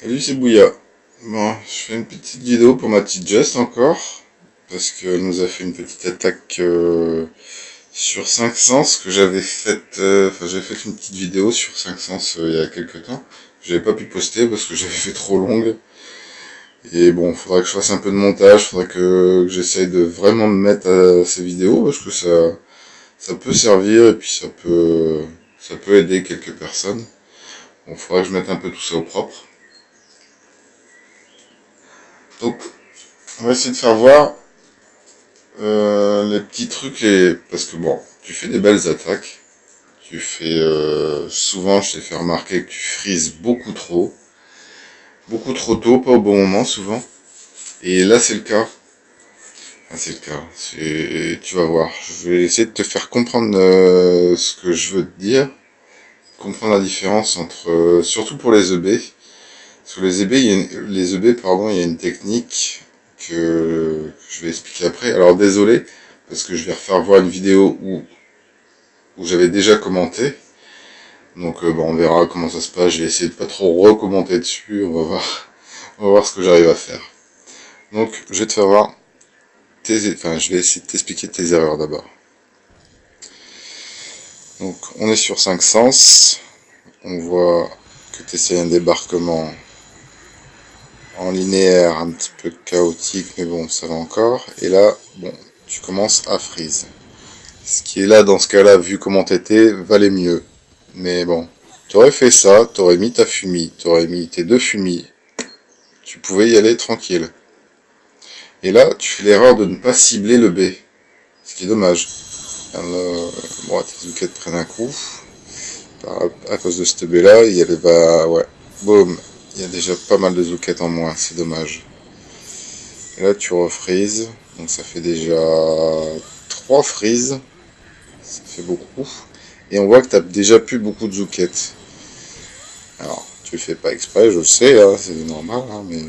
Salut, c'est Bouya. Bon, je fais une petite vidéo pour ma petite Just encore, parce qu'elle nous a fait une petite attaque sur 5 sens que j'avais faite, j'avais fait une petite vidéo sur 5 sens il y a quelques temps. J'avais pas pu poster parce que j'avais fait trop longue. Et bon, faudrait que je fasse un peu de montage, faudrait que j'essaye de vraiment me mettre à ces vidéos, parce que ça peut servir et puis ça peut aider quelques personnes. Bon, faudrait que je mette un peu tout ça au propre. Donc, on va essayer de faire voir les petits trucs, parce que bon, tu fais des belles attaques. Tu fais souvent, je t'ai fait remarquer que tu frises beaucoup trop tôt, pas au bon moment souvent. Et là, c'est le cas. Ah, c'est le cas. Tu vas voir. Je vais essayer de te faire comprendre ce que je veux te dire, comprendre la différence entre, surtout pour les EB. Sur les EB, les EB, pardon, il y a une technique que je vais expliquer après. Alors désolé, parce que je vais refaire voir une vidéo où j'avais déjà commenté. Donc bon, on verra comment ça se passe. Je vais essayer de pas trop recommenter dessus. On va voir ce que j'arrive à faire. Donc je vais te faire voir je vais essayer de t'expliquer tes erreurs d'abord. Donc on est sur 5 sens. On voit que tu essaies un débarquement en linéaire, un petit peu chaotique, mais bon, ça va encore. Et là, bon, tu commences à freeze. Ce qui est là, dans ce cas-là, vu comment t'étais, valait mieux. Mais bon, t'aurais fait ça, t'aurais mis ta fumée, t'aurais mis tes deux fumis, tu pouvais y aller tranquille. Et là, tu fais l'erreur de ne pas cibler le B, ce qui est dommage. Alors, bon, tes zoukettes prennent un coup. À cause de ce B là, il y avait ouais, boum, il y a déjà pas mal de zoukettes en moins, c'est dommage. Et là, tu refreezes, donc ça fait déjà 3 freezes, ça fait beaucoup. Et on voit que tu as déjà plus beaucoup de zoukettes. Alors, tu le fais pas exprès, je le sais, hein, c'est normal, hein, mais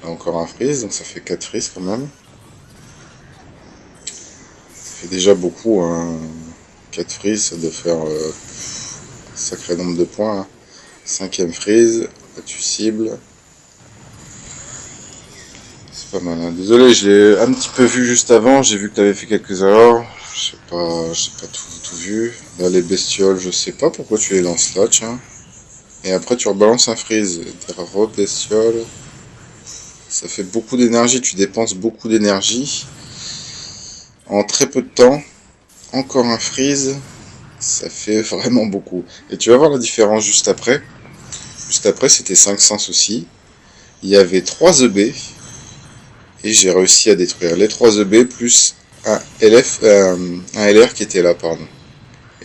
là, encore un freeze, donc ça fait 4 freezes quand même. Ça fait déjà beaucoup, hein. 4 freezes, ça doit faire un sacré nombre de points. Hein. 5ème freeze, là tu cibles. C'est pas mal, hein. Désolé, je l'ai un petit peu vu juste avant, j'ai vu que tu avais fait quelques erreurs. J'ai pas tout vu. Là, les bestioles, je sais pas pourquoi tu les lances là, tiens. Et après, tu rebalances un freeze. Des re-bestioles. Ça fait beaucoup d'énergie, tu dépenses beaucoup d'énergie. En très peu de temps, encore un freeze. Ça fait vraiment beaucoup. Et tu vas voir la différence juste après. Juste après, c'était 500 aussi. Il y avait 3 EB. Et j'ai réussi à détruire les 3 EB plus un un LR qui était là, pardon.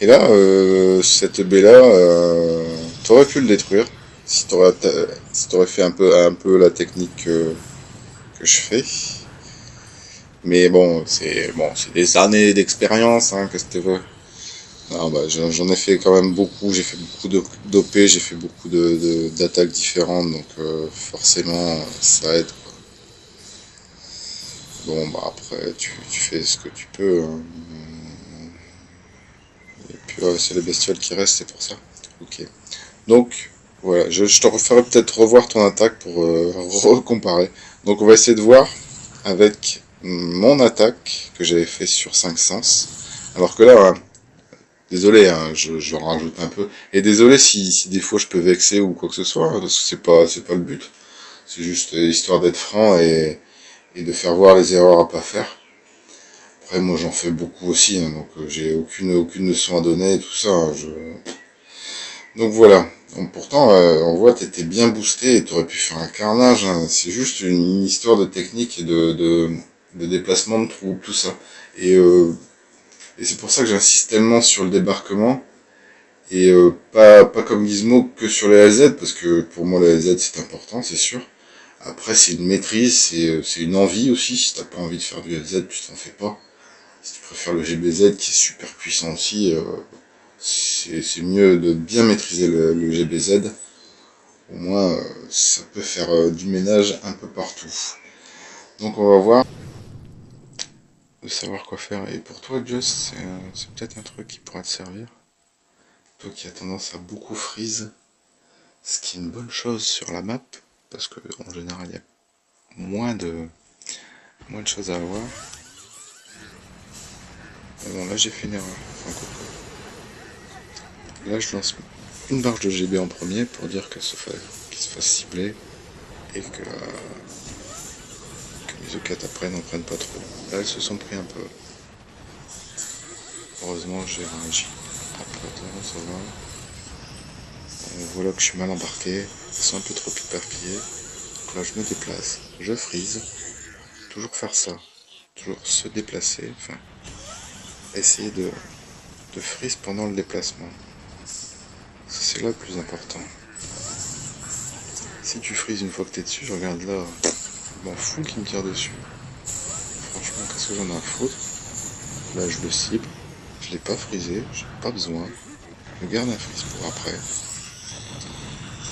Et là, cette EB là, t'aurais pu le détruire si t'aurais fait un peu la technique que je fais. Mais bon, c'est des années d'expérience, hein, qu'est-ce que tu veux. Non, bah, j'en ai fait quand même beaucoup. J'ai fait beaucoup d'OP, j'ai fait beaucoup d'attaques différentes, donc forcément, ça aide. Quoi. Bon, bah après, tu fais ce que tu peux. Hein. Et puis c'est les bestioles qui restent, c'est pour ça. Ok. Donc, voilà, je te referai peut-être revoir ton attaque pour recomparer. Donc on va essayer de voir avec mon attaque que j'avais fait sur 5 sens. Alors que là, hein, désolé, hein, je rajoute un peu. Et désolé si des fois je peux vexer ou quoi que ce soit, hein, parce que c'est pas le but. C'est juste histoire d'être franc et de faire voir les erreurs à pas faire. Après, moi j'en fais beaucoup aussi, hein, donc j'ai aucune leçon à donner et tout ça. Hein, donc voilà. Donc, pourtant, on voit t'étais bien boosté et t'aurais pu faire un carnage. Hein. C'est juste une histoire de technique et de déplacement de troupes, tout ça. Et, euh, et c'est pour ça que j'insiste tellement sur le débarquement et pas comme Gizmo que sur les LZ, parce que pour moi les LZ c'est important, c'est sûr. Après c'est une maîtrise, c'est une envie aussi. Si t'as pas envie de faire du LZ, tu t'en fais pas. Si tu préfères le GBZ qui est super puissant aussi, c'est mieux de bien maîtriser le GBZ. Au moins, ça peut faire du ménage un peu partout. Donc on va voir de savoir quoi faire. Et pour toi, Just, c'est peut-être un truc qui pourra te servir. Toi qui as tendance à beaucoup freeze. Ce qui est une bonne chose sur la map, parce que en général il y a moins de choses à avoir. Mais bon, là j'ai fait une erreur. Enfin, là je lance une barge de GB en premier pour dire qu'il se fasse cibler et que les O4 après n'en prennent pas trop. Là elles se sont pris un peu. Heureusement j'ai réagi. Après ça va. Voilà que je suis mal embarqué. Elles sont un peu trop éparpillées. Donc là je me déplace, je freeze. Toujours faire ça. Toujours se déplacer. Enfin, essayer de freeze pendant le déplacement. C'est là le plus important. Si tu freezes une fois que t'es dessus, je regarde là, je m'en fous qu'il me tire dessus. Franchement, qu'est-ce que j'en ai à foutre? Là, je le cible, je l'ai pas frisé, j'ai pas besoin. Je garde un freeze pour après.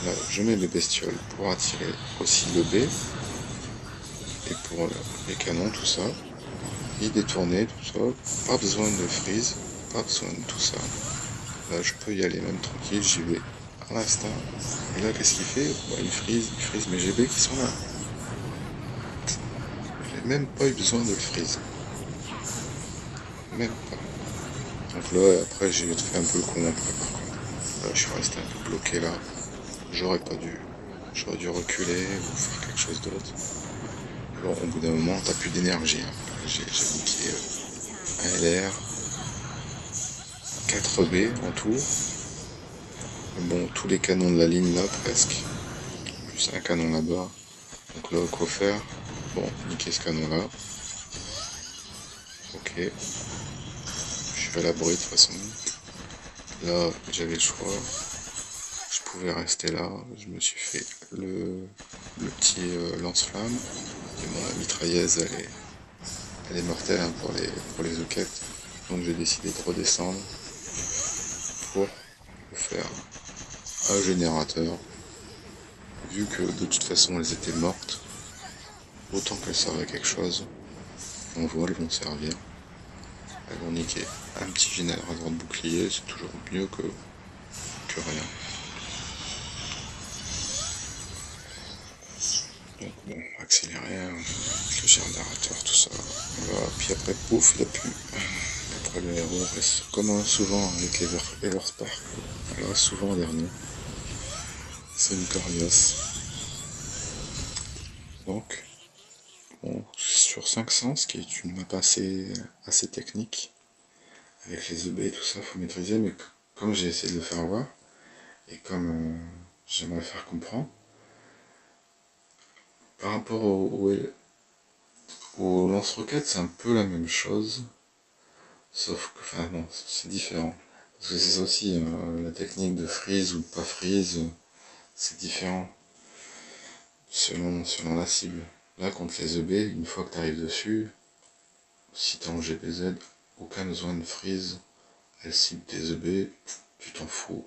Là, je mets mes bestioles pour attirer aussi le B. Et pour les canons, tout ça. Et détourner, tout ça. Pas besoin de freeze, pas besoin de tout ça. Là, je peux y aller même tranquille, j'y vais à l'instant. Et là, qu'est-ce qu'il fait? Il freeze mes GB qui sont là. J'ai même pas eu besoin de le freeze. Même pas. Donc là, après, j'ai fait un peu le con après, par contre. Là, je suis resté un peu bloqué là. J'aurais dû reculer ou faire quelque chose d'autre. Bon, au bout d'un moment, t'as plus d'énergie. Hein. J'ai niqué un LR, 4 B en tout. Bon, tous les canons de la ligne là, presque. Plus un canon là-bas. Donc là, quoi faire? Bon, niquer ce canon là. Ok. Je suis à l'abri de toute façon. Là, j'avais le choix. Je pouvais rester là. Je me suis fait le petit lance-flamme. Et bon, la mitrailleuse, elle est mortelle hein, pour les oquettes. Donc j'ai décidé de redescendre pour faire un générateur. Vu que de toute façon elles étaient mortes, autant qu'elles servent à quelque chose. On voit, elles vont servir. Elles vont niquer un petit générateur de bouclier, c'est toujours mieux que rien. Donc bon, accélérer, le générateur, tout ça. Voilà. Puis après, pouf, il n'y a plus. Après le héros reste comme souvent avec Everspark. Voilà, souvent dernier. C'est une Corios. Donc, bon, sur 500, ce qui est une map assez technique. Avec les EB et tout ça, faut maîtriser, mais comme j'ai essayé de le faire voir, et comme j'aimerais faire comprendre, par rapport au lance-roquettes, c'est un peu la même chose, sauf que, enfin non, c'est différent. Parce que c'est aussi la technique de freeze ou de pas freeze, c'est différent selon la cible. Là, contre les EB, une fois que tu arrives dessus, si t'es en GPZ, aucun besoin de freeze, elle cible tes EB, tu t'en fous.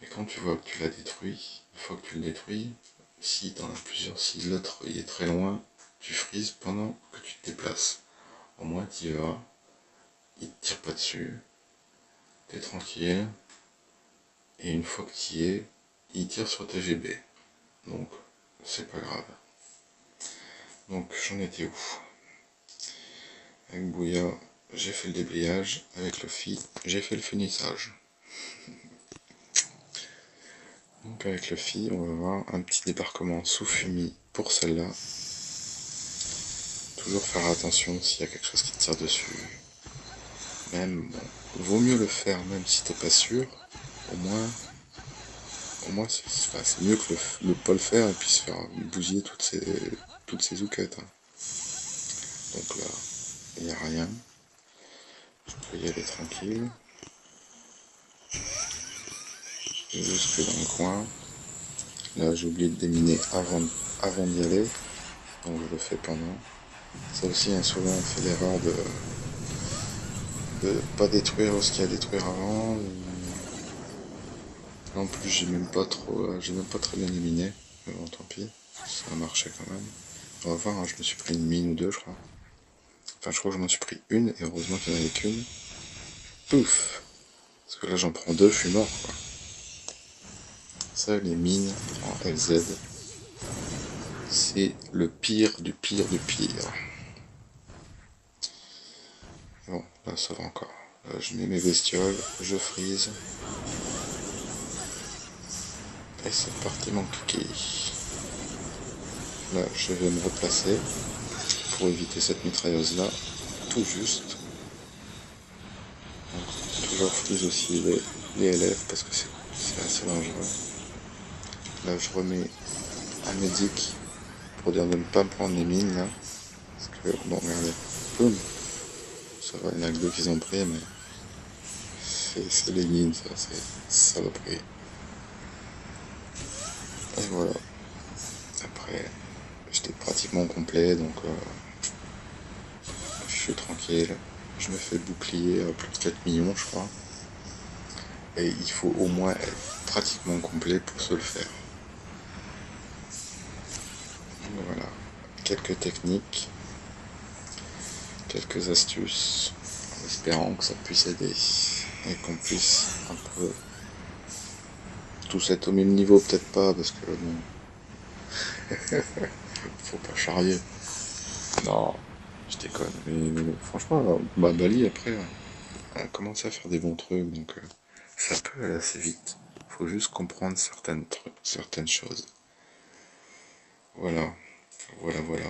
Et quand tu vois que tu l'as détruit, une fois que tu le détruis, si t'en as plusieurs, si l'autre il est très loin, tu frises pendant que tu te déplaces. Au moins tu y vas, il te tire pas dessus, t'es tranquille, et une fois que tu y es, il tire sur tes GB. Donc c'est pas grave. Donc j'en étais où? Avec Bouya, j'ai fait le déblayage, avec le Phi, j'ai fait le finissage. Donc avec le Phi, on va voir un petit débarquement sous fumier pour celle-là. Toujours faire attention s'il y a quelque chose qui te tire dessus. Même, bon, vaut mieux le faire même si t'es pas sûr. Au moins c'est mieux que le pas le faire et puis se faire bousiller toutes ces ouquettes. Hein. Donc là, il n'y a rien. Je peux y aller tranquille. Jusque dans le coin. Là, j'ai oublié de déminer avant d'y aller. Donc je le fais pendant. Ça aussi, hein, souvent on fait l'erreur de pas détruire ce qu'il y a à détruire avant. Là en plus j'ai même pas très bien éliminé. Mais bon tant pis, ça a marché quand même. On va voir, hein, je me suis pris une mine ou deux je crois. Enfin je crois que je m'en suis pris une et heureusement qu'il n'y en avait qu'une. Pouf. Parce que là j'en prends deux, je suis mort quoi. Ça, les mines en LZ, c'est le pire du pire du pire. Bon, là ça va encore. Je mets mes bestioles, je freeze. Et c'est parti mon kiki. Là, je vais me replacer pour éviter cette mitrailleuse là, tout juste. Donc, toujours freeze aussi les LF parce que c'est assez dangereux. Là, je remets un médic pour dire de ne pas me prendre les mines là. Parce que, bon, regardez, boum, ça va, il y en a que deux qui ont pris, mais c'est les mines, ça, c'est saloperie. Et voilà. Après, j'étais pratiquement complet, donc je suis tranquille. Je me fais bouclier à plus de 4 millions, je crois. Et il faut au moins être pratiquement complet pour se le faire. Voilà. Quelques techniques, quelques astuces, en espérant que ça puisse aider. Et qu'on puisse un peu tous être au même niveau, peut-être pas, parce que bon, faut pas charrier. Non, je déconne. Mais franchement, bah, Bali, après, on a commencé à faire des bons trucs, donc ça peut aller assez vite. Faut juste comprendre certaines choses. Voilà, voilà, voilà.